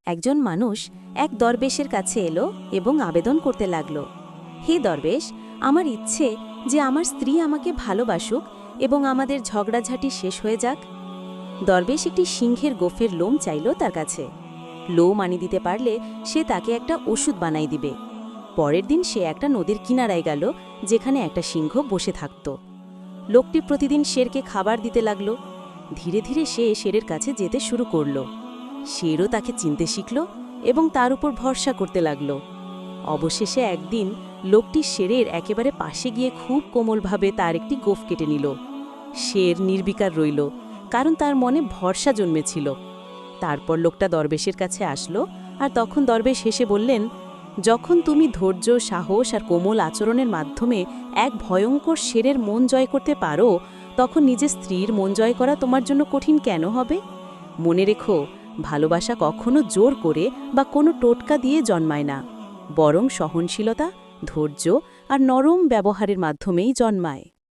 একজন মানুষ এক দরবেশের কাছে এলো এবং আবেদন করতে লাগল, হে দরবেশ, আমার ইচ্ছে যে আমার স্ত্রী আমাকে ভালোবাসুক এবং আমাদের ঝগড়াঝাটি শেষ হয়ে যাক। দরবেশ একটি সিংহের গোফের লোম চাইল তার কাছে। লোম আনি দিতে পারলে সে তাকে একটা ওষুধ বানাই দিবে। পরের দিন সে একটা নদীর কিনারায় গেল, যেখানে একটা সিংহ বসে থাকত। লোকটি প্রতিদিন শেরকে খাবার দিতে লাগল। ধীরে ধীরে সে শেরের কাছে যেতে শুরু করল। শেরও তাকে চিনতে শিখল এবং তার উপর ভরসা করতে লাগল। অবশেষে একদিন লোকটি শেরের একেবারে পাশে গিয়ে খুব কোমলভাবে তার একটি গোঁফ কেটে নিল। শের নির্বিকার রইল, কারণ তার মনে ভরসা জন্মেছিল। তারপর লোকটা দরবেশের কাছে আসলো, আর তখন দরবেশ হেসে বললেন, যখন তুমি ধৈর্য, সাহস আর কোমল আচরণের মাধ্যমে এক ভয়ঙ্কর শেরের মন জয় করতে পারো, তখন নিজের স্ত্রীর মন জয় করা তোমার জন্য কঠিন কেন হবে? মনে রেখো, ভালোবাসা কখনো জোর করে বা কোনো টোটকা দিয়ে জন্মায় না, বরং সহনশীলতা, ধৈর্য আর নরম ব্যবহারের মাধ্যমেই জন্মায়।